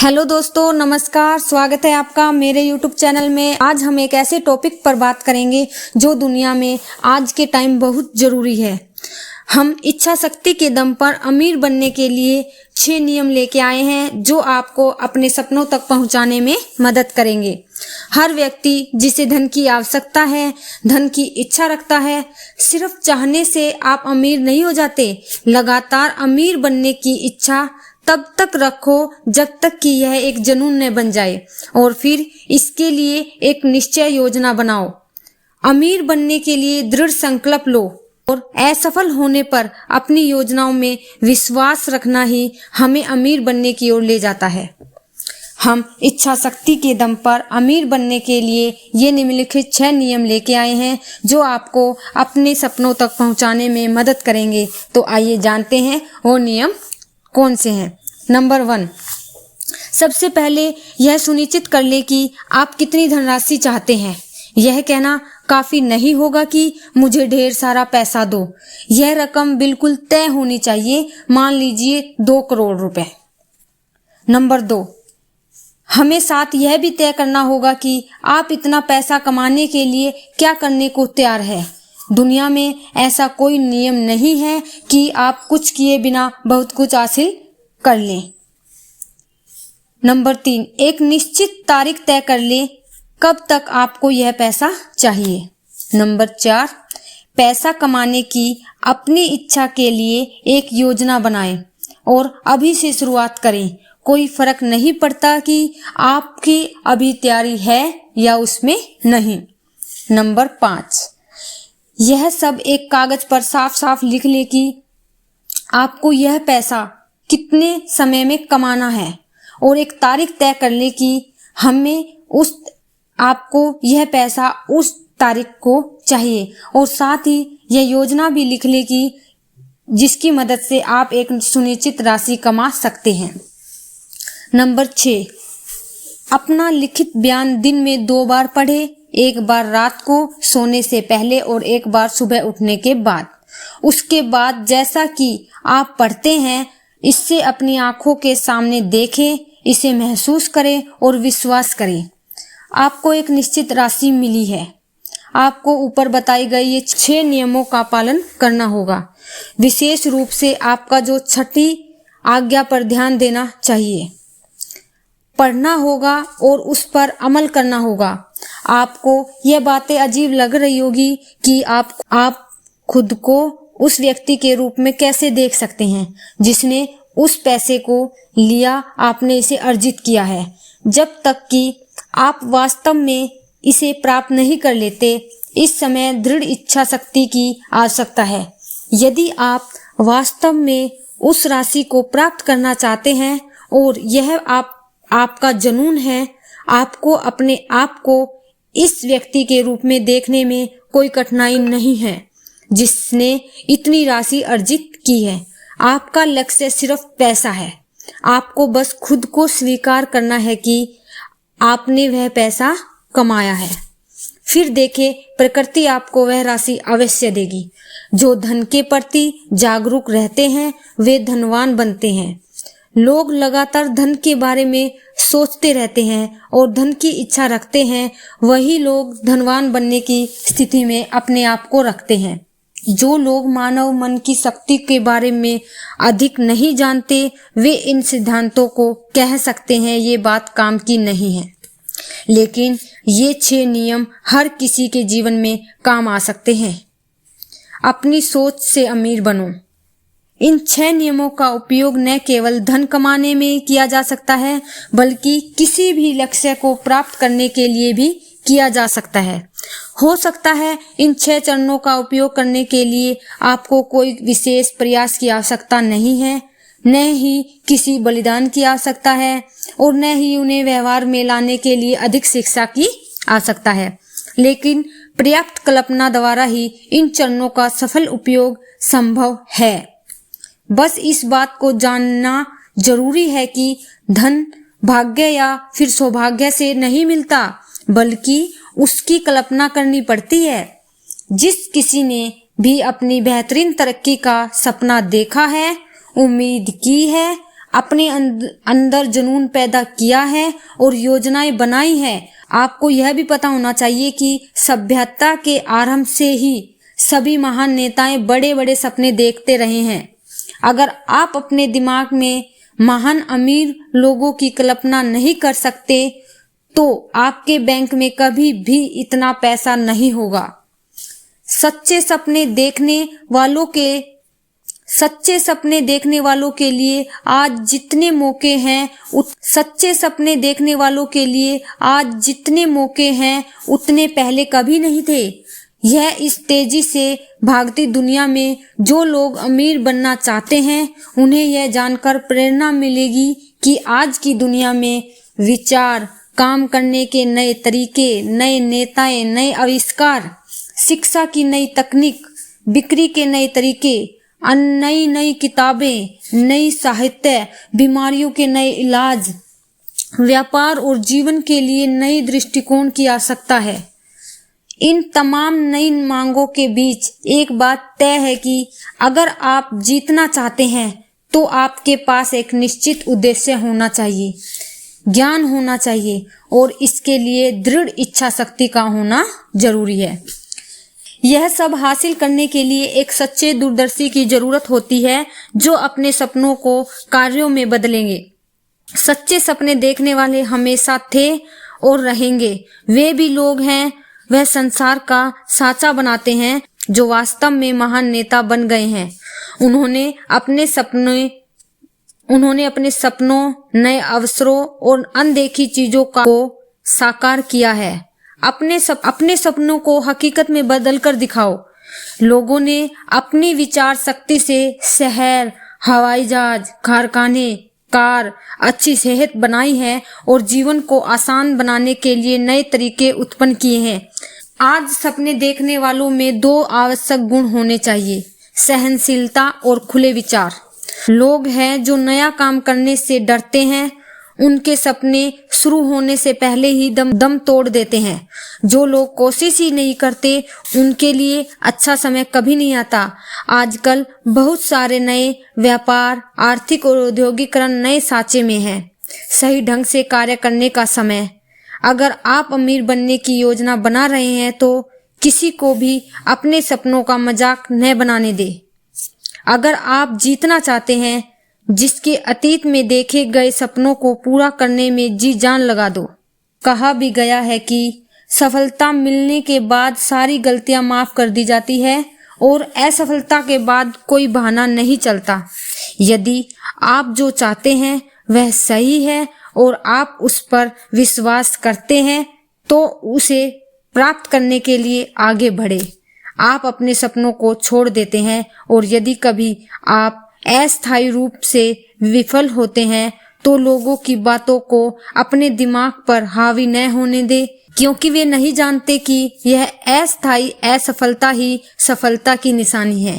Hello दोस्तों, नमस्कार। स्वागत है आपका मेरे YouTube चैनल में। आज हम एक ऐसे टॉपिक पर बात करेंगे जो दुनिया में आज के टाइम बहुत ज़रूरी है। हम इच्छा शक्ति के दम पर अमीर बनने के लिए 6 नियम लेके आए हैं जो आपको अपने सपनों तक पहुंचाने में मदद करेंगे। हर व्यक्ति जिसे धन की आवश्यकता है, धन की इच्छा रखता है। सिर्फ चाहने से आप अमीर नहीं हो जाते। लगातार अमीर बनने की इच्छा तब तक रखो जब तक कि यह एक जुनून न बन जाए, और फिर इसके लिए एक निश्चय योजना बनाओ। अमीर बनने के लिए दृढ़ संकल्प लो और असफल होने पर अपनी योजनाओं में विश्वास रखना ही हमें अमीर बनने की ओर ले जाता है। हम इच्छा शक्ति के दम पर अमीर बनने के लिए ये निम्नलिखित 6 नियम लेके आए हैं जो आपको अपने सपनों तक पहुंचाने में मदद करेंगे। तो आइए जानते हैं वो नियम कौन से हैं। नंबर 1, सबसे पहले यह सुनिश्चित कर ले कि आप कितनी धनराशि चाहते हैं। यह कहना काफी नहीं होगा कि मुझे ढेर सारा पैसा दो। यह रकम बिल्कुल तय होनी चाहिए। मान लीजिए 2 करोड़ रुपए। नंबर 2, हमें साथ यह भी तय करना होगा कि आप इतना पैसा कमाने के लिए क्या करने को तैयार है। दुनिया में ऐसा कोई नियम नहीं है कि आप कुछ किए बिना बहुत कुछ हासिल कर लें। नंबर 3, एक निश्चित तारीख तय कर लें कब तक आपको यह पैसा चाहिए। नंबर 4, पैसा कमाने की अपनी इच्छा के लिए एक योजना बनाएं और अभी से शुरुआत करें। कोई फर्क नहीं पड़ता कि आपकी अभी तैयारी है या उसमें नहीं। नंबर 5, यह सब एक कागज पर साफ साफ लिख ले कि आपको यह पैसा कितने समय में कमाना है, और एक तारीख तय कर ले कि आपको यह पैसा उस तारीख को चाहिए, और साथ ही यह योजना भी लिख ले कि जिसकी मदद से आप एक सुनिश्चित राशि कमा सकते हैं। नंबर 6, अपना लिखित बयान दिन में 2 बार पढ़े, एक बार रात को सोने से पहले और एक बार सुबह उठने के बाद। उसके बाद जैसा कि आप पढ़ते हैं इससे अपनी आंखों के सामने देखें, इसे महसूस करें और विश्वास करें। आपको एक निश्चित राशि मिली है। आपको ऊपर बताई गई ये 6 नियमों का पालन करना होगा। विशेष रूप से आपका जो 6ठी आज्ञा पर ध्यान देना चाहिए। पढ़ना होगा और उस पर अमल करना होगा। आपको यह बातें अजीब लग रही होगी कि आप खुद को उस व्यक्ति के रूप में कैसे देख सकते हैं जिसने उस पैसे को लिया, आपने इसे अर्जित किया है। जब तक कि आप वास्तव में इसे प्राप्त नहीं कर लेते, इस समय दृढ़ इच्छा शक्ति की आवश्यकता है। यदि आप वास्तव में उस राशि को प्राप्त करना चाहते हैं और यह आपका जुनून है, आपको अपने आप को इस व्यक्ति के रूप में देखने में कोई कठिनाई नहीं है जिसने इतनी राशि अर्जित की है। आपका लक्ष्य सिर्फ पैसा है। आपको बस खुद को स्वीकार करना है कि आपने वह पैसा कमाया है। फिर देखें, प्रकृति आपको वह राशि अवश्य देगी। जो धन के प्रति जागरूक रहते हैं वे धनवान बनते हैं। लोग लगातार धन के बारे में सोचते रहते हैं और धन की इच्छा रखते हैं। वही लोग धनवान बनने की स्थिति में अपने आप को रखते हैं। जो लोग मानव मन की शक्ति के बारे में अधिक नहीं जानते वे इन सिद्धांतों को कह सकते हैं ये बात काम की नहीं है, लेकिन ये 6 नियम हर किसी के जीवन में काम आ सकते हैं। अपनी सोच से अमीर बनो। इन 6 नियमों का उपयोग न केवल धन कमाने में किया जा सकता है बल्कि किसी भी लक्ष्य को प्राप्त करने के लिए भी किया जा सकता है। हो सकता है इन 6 चरणों का उपयोग करने के लिए आपको कोई विशेष प्रयास की आवश्यकता नहीं है, न ही किसी बलिदान की आवश्यकता है और न ही उन्हें व्यवहार में लाने के लिए अधिक शिक्षा की आवश्यकता है, लेकिन पर्याप्त कल्पना द्वारा ही इन चरणों का सफल उपयोग संभव है। बस इस बात को जानना जरूरी है कि धन भाग्य या फिर सौभाग्य से नहीं मिलता बल्कि उसकी कल्पना करनी पड़ती है। जिस किसी ने भी अपनी बेहतरीन तरक्की का सपना देखा है, उम्मीद की है, अपने अंदर जुनून पैदा किया है और योजनाएं बनाई है। आपको यह भी पता होना चाहिए कि सभ्यता के आरंभ से ही सभी महान नेताएं बड़े बड़े सपने देखते रहे हैं। अगर आप अपने दिमाग में महान अमीर लोगों की कल्पना नहीं कर सकते तो आपके बैंक में कभी भी इतना पैसा नहीं होगा। सच्चे सपने देखने वालों के लिए आज जितने मौके हैं उतने पहले कभी नहीं थे। यह इस तेजी से भागती दुनिया में जो लोग अमीर बनना चाहते हैं उन्हें यह जानकर प्रेरणा मिलेगी कि आज की दुनिया में विचार, काम करने के नए तरीके, नए नेताएं, नए आविष्कार, शिक्षा की नई तकनीक, बिक्री के नए तरीके, नई किताबें, नई साहित्य, बीमारियों के नए इलाज, व्यापार और जीवन के लिए नए दृष्टिकोण की आवश्यकता है। इन तमाम नई मांगों के बीच एक बात तय है कि अगर आप जीतना चाहते हैं तो आपके पास एक निश्चित उद्देश्य होना चाहिए, ज्ञान होना चाहिए और इसके लिए दृढ़ इच्छा शक्ति का होना जरूरी है। यह सब हासिल करने के लिए एक सच्चे दूरदर्शी की जरूरत होती है जो अपने सपनों को कार्यों में बदलेंगे। सच्चे सपने देखने वाले हमेशा थे और रहेंगे। वे भी लोग हैं, वह संसार का साँचा बनाते हैं जो वास्तव में महान नेता बन गए हैं। उन्होंने अपने सपनों, नए अवसरों और अनदेखी चीजों को साकार किया है। अपने सपनों को हकीकत में बदल कर दिखाओ। लोगों ने अपनी विचार शक्ति से शहर, हवाई जहाज, कारखाने, कार, अच्छी सेहत बनाई है और जीवन को आसान बनाने के लिए नए तरीके उत्पन्न किए हैं। आज सपने देखने वालों में 2 आवश्यक गुण होने चाहिए, सहनशीलता और खुले विचार। लोग हैं जो नया काम करने से डरते हैं, उनके सपने शुरू होने से पहले ही दम तोड़ देते हैं। जो लोग कोशिश ही नहीं करते उनके लिए अच्छा समय कभी नहीं आता। आजकल बहुत सारे नए व्यापार, आर्थिक और औद्योगिकरण नए साँचे में है। सही ढंग से कार्य करने का समय। अगर आप अमीर बनने की योजना बना रहे हैं तो किसी को भी अपने सपनों का मजाक न बनाने दे। अगर आप जीतना चाहते हैं, जिसके अतीत में देखे गए सपनों को पूरा करने में जी जान लगा दो। कहा भी गया है कि सफलता मिलने के बाद सारी गलतियां माफ कर दी जाती है और असफलता के बाद कोई बहाना नहीं चलता। यदि आप जो चाहते हैं वह सही है और आप उस पर विश्वास करते हैं तो उसे प्राप्त करने के लिए आगे बढ़े। आप अपने सपनों को छोड़ देते हैं और यदि कभी आप अस्थायी रूप से विफल होते हैं तो लोगों की बातों को अपने दिमाग पर हावी न होने दे, क्योंकि वे नहीं जानते कि यह अस्थायी असफलता ही सफलता की निशानी है।